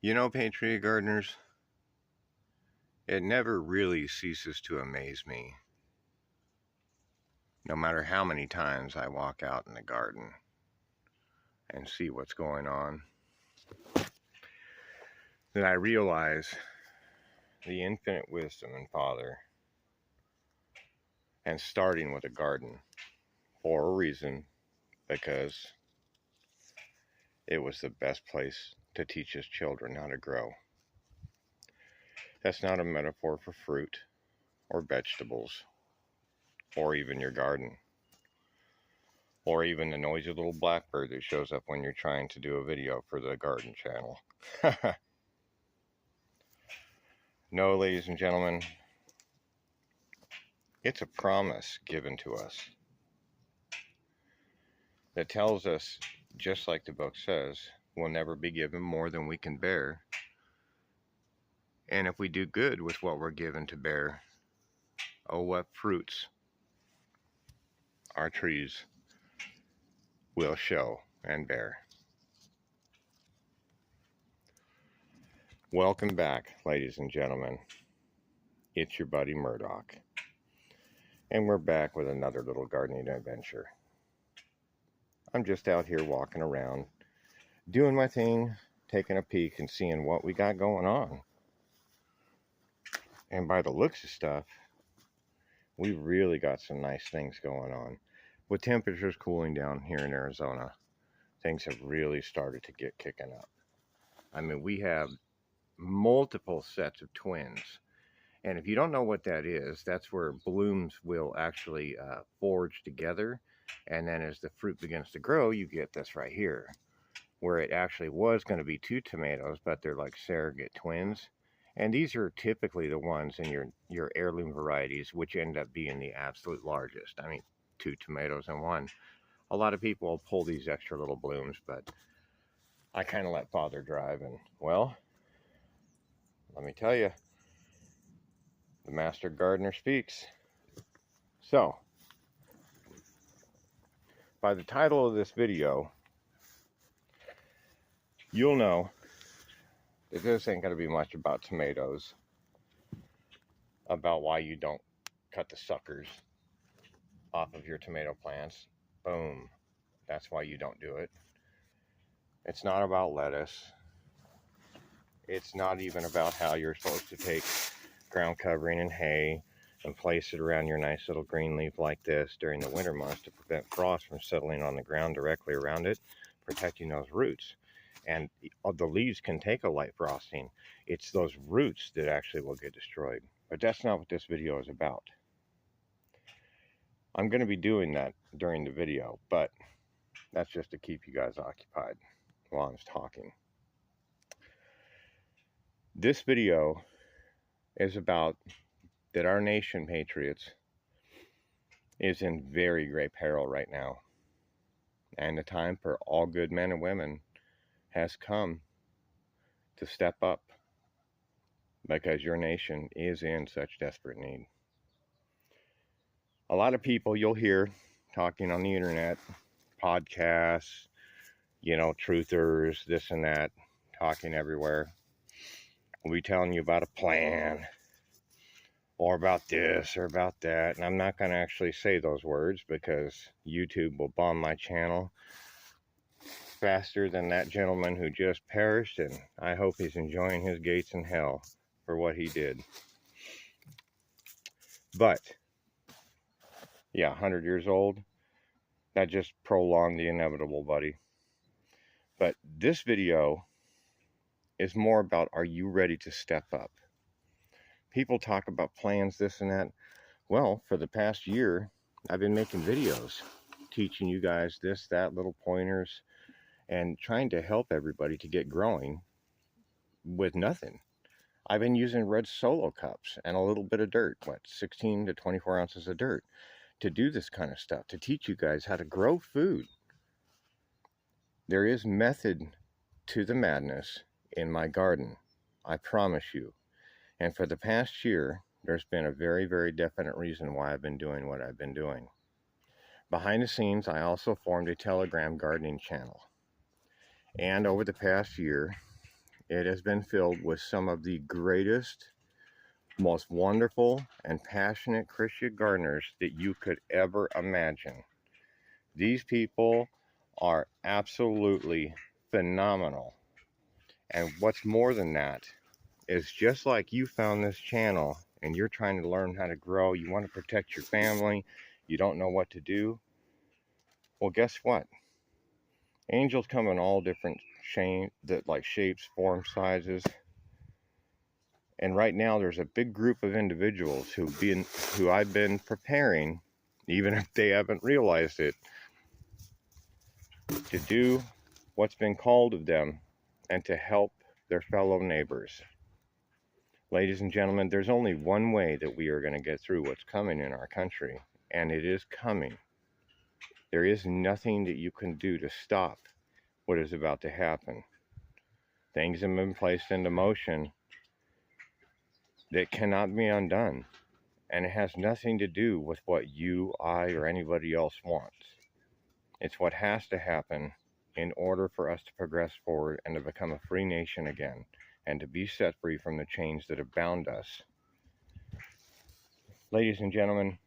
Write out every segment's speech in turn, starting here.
You know, Patriot gardeners, it never really ceases to amaze me, no matter how many times I walk out in the garden and see what's going on, that I realize the infinite wisdom and Father, and starting with a garden for a reason, because it was the best place to teach his children how to grow. That's not a metaphor for fruit or vegetables or even your garden, or even the noisy little blackbird that shows up when you're trying to do a video for the garden channel. No, ladies and gentlemen, it's a promise given to us that tells us, just like the book says, we'll never be given more than we can bear. And if we do good with what we're given to bear, oh, what fruits our trees will show and bear. Welcome back, ladies and gentlemen. It's your buddy Murdoch. And we're back with another little gardening adventure. I'm just out here walking around, doing my thing, taking a peek and seeing what we got going on. And by the looks of stuff, we really got some nice things going on. With temperatures cooling down here in Arizona, things have really started to get kicking up. I mean, we have multiple sets of twins. And if you don't know what that is, that's where blooms will actually forge together. And then as the fruit begins to grow, you get this right here, where it actually was going to be two tomatoes, but they're like surrogate twins. And these are typically the ones in your heirloom varieties, which end up being the absolute largest. I mean, two tomatoes in one. A lot of people will pull these extra little blooms, but I kind of let Father drive. And, well, let me tell you, the master gardener speaks. So, by the title of this video, you'll know that this ain't going to be much about tomatoes, about why you don't cut the suckers off of your tomato plants. Boom. That's why you don't do it. It's not about lettuce. It's not even about how you're supposed to take ground covering and hay and place it around your nice little green leaf like this during the winter months to prevent frost from settling on the ground directly around it, protecting those roots. And the leaves can take a light frosting. It's those roots that actually will get destroyed. But that's not what this video is about. I'm going to be doing that during the video, but that's just to keep you guys occupied while I'm talking. This video is about that our nation, Patriots, is in very great peril right now. And the time for all good men and women has come to step up, because your nation is in such desperate need. A lot of people you'll hear talking on the internet, podcasts, truthers, this and that, talking everywhere, will be telling you about a plan or about this or about that. And I'm not going to actually say those words because YouTube will bomb my channel faster than that gentleman who just perished, and I hope he's enjoying his gates in hell for what he did. But yeah, 100 years old, that just prolonged the inevitable, buddy. But this video is more about, are you ready to step up? People talk about plans, this and that. Well, for the past year, I've been making videos teaching you guys this, that, little pointers, and trying to help everybody to get growing with nothing. I've been using red Solo cups and a little bit of dirt, 16 to 24 ounces of dirt, to do this kind of stuff, to teach you guys how to grow food. There is method to the madness in my garden, I promise you. And for the past year, there's been a very, very definite reason why I've been doing what I've been doing. Behind the scenes, I also formed a Telegram gardening channel. And over the past year, it has been filled with some of the greatest, most wonderful, and passionate Christian gardeners that you could ever imagine. These people are absolutely phenomenal. And what's more than that is, just like you found this channel and you're trying to learn how to grow, you want to protect your family, you don't know what to do. Well, guess what? Angels come in all different shapes, forms, sizes. And right now there's a big group of individuals who I've been preparing, even if they haven't realized it, to do what's been called of them and to help their fellow neighbors. Ladies and gentlemen, there's only one way that we are going to get through what's coming in our country, and it is coming. There is nothing that you can do to stop what is about to happen. Things have been placed into motion that cannot be undone, and it has nothing to do with what you, I, or anybody else wants. It's what has to happen in order for us to progress forward and to become a free nation again, and to be set free from the chains that have bound us. Ladies and gentlemen,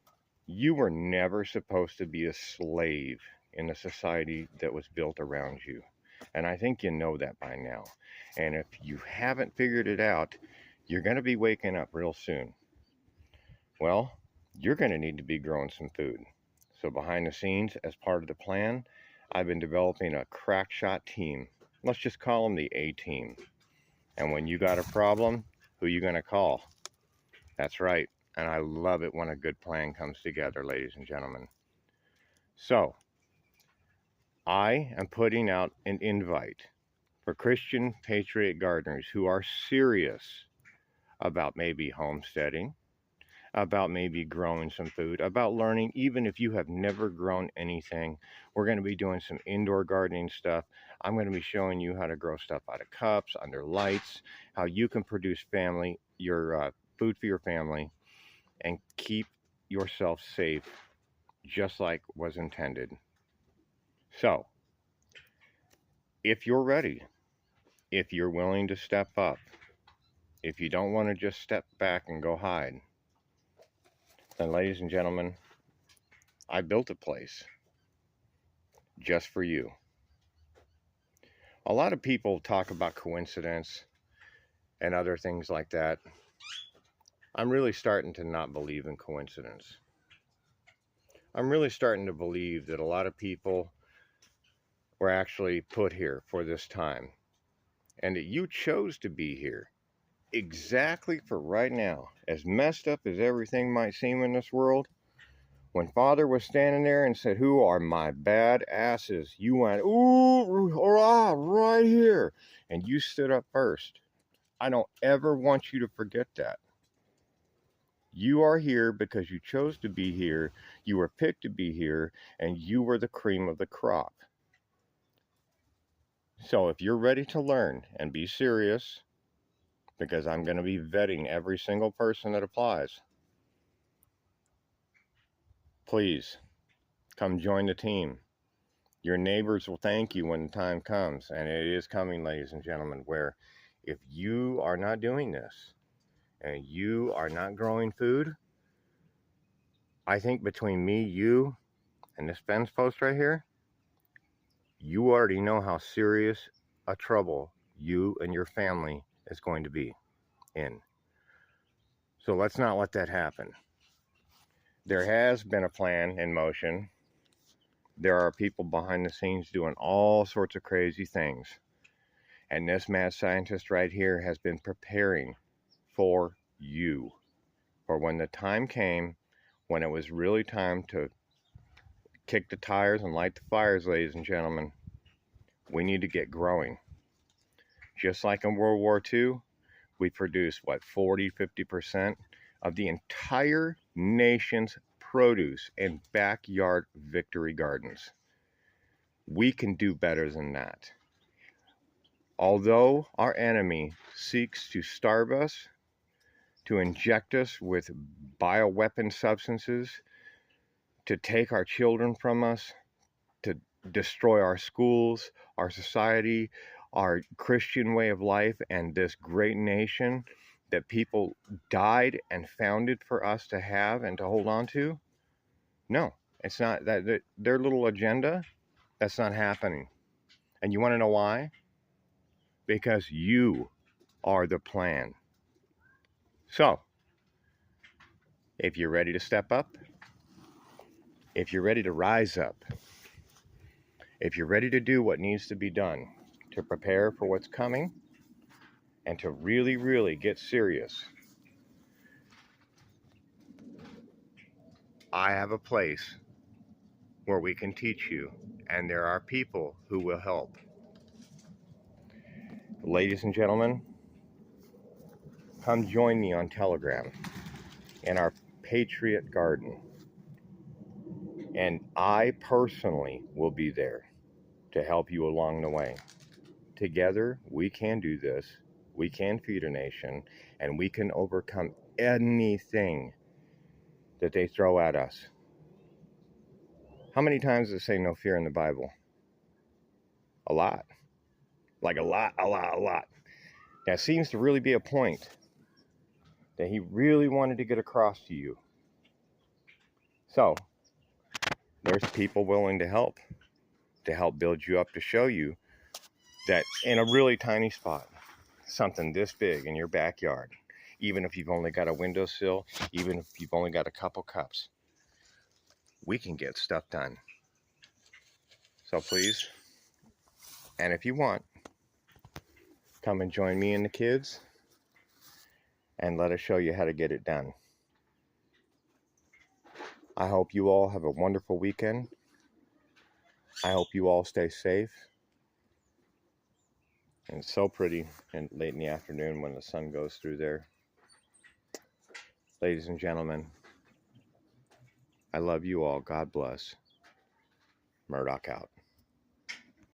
you were never supposed to be a slave in the society that was built around you. And I think you know that by now. And if you haven't figured it out, you're going to be waking up real soon. Well, you're going to need to be growing some food. So behind the scenes, as part of the plan, I've been developing a crack shot team. Let's just call them the A team. And when you got a problem, who you going to call? That's right. And I love it when a good plan comes together, ladies and gentlemen. So, I am putting out an invite for Christian Patriot gardeners who are serious about maybe homesteading, about maybe growing some food, about learning, even if you have never grown anything. We're going to be doing some indoor gardening stuff. I'm going to be showing you how to grow stuff out of cups, under lights, how you can produce your food for your family, and keep yourself safe just like was intended. So, if you're ready, if you're willing to step up, if you don't want to just step back and go hide, then ladies and gentlemen, I built a place just for you. A lot of people talk about coincidence and other things like that. I'm really starting to not believe in coincidence. I'm really starting to believe that a lot of people were actually put here for this time, and that you chose to be here exactly for right now. As messed up as everything might seem in this world, when Father was standing there and said, "Who are my bad asses?" you went, "Ooh, hurrah, right here." And you stood up first. I don't ever want you to forget that. You are here because you chose to be here, you were picked to be here, and you were the cream of the crop. So if you're ready to learn and be serious, because I'm going to be vetting every single person that applies, please come join the team. Your neighbors will thank you when the time comes, and it is coming, ladies and gentlemen, where if you are not doing this and you are not growing food, I think between me, you, and this fence post right here, you already know how serious a trouble you and your family is going to be in. So let's not let that happen. There has been a plan in motion. There are people behind the scenes doing all sorts of crazy things. And this mad scientist right here has been preparing for you. For when the time came, when it was really time to kick the tires and light the fires, ladies and gentlemen, we need to get growing. Just like in World War II, we produce, 40-50% of the entire nation's produce in backyard victory gardens. We can do better than that. Although our enemy seeks to starve us, to inject us with bioweapon substances, to take our children from us, to destroy our schools, our society, our Christian way of life and this great nation that people died and founded for us to have and to hold on to? No, it's not. That their little agenda, that's not happening. And you want to know why? Because you are the plan. So, if you're ready to step up, if you're ready to rise up, if you're ready to do what needs to be done to prepare for what's coming and to really, really get serious, I have a place where we can teach you, and there are people who will help. Ladies and gentlemen, come join me on Telegram in our Patriot Garden. And I personally will be there to help you along the way. Together, we can do this. We can feed a nation, and we can overcome anything that they throw at us. How many times does it say no fear in the Bible? A lot. Like a lot. That seems to really be a point that he really wanted to get across to you. So, there's people willing to help build you up, to show you that in a really tiny spot, something this big in your backyard, even if you've only got a windowsill, even if you've only got a couple cups, we can get stuff done. So please, and if you want, come and join me and the kids and let us show you how to get it done. I hope you all have a wonderful weekend. I hope you all stay safe. And it's so pretty and late in the afternoon when the sun goes through there. Ladies and gentlemen, I love you all. God bless. Murdoch out.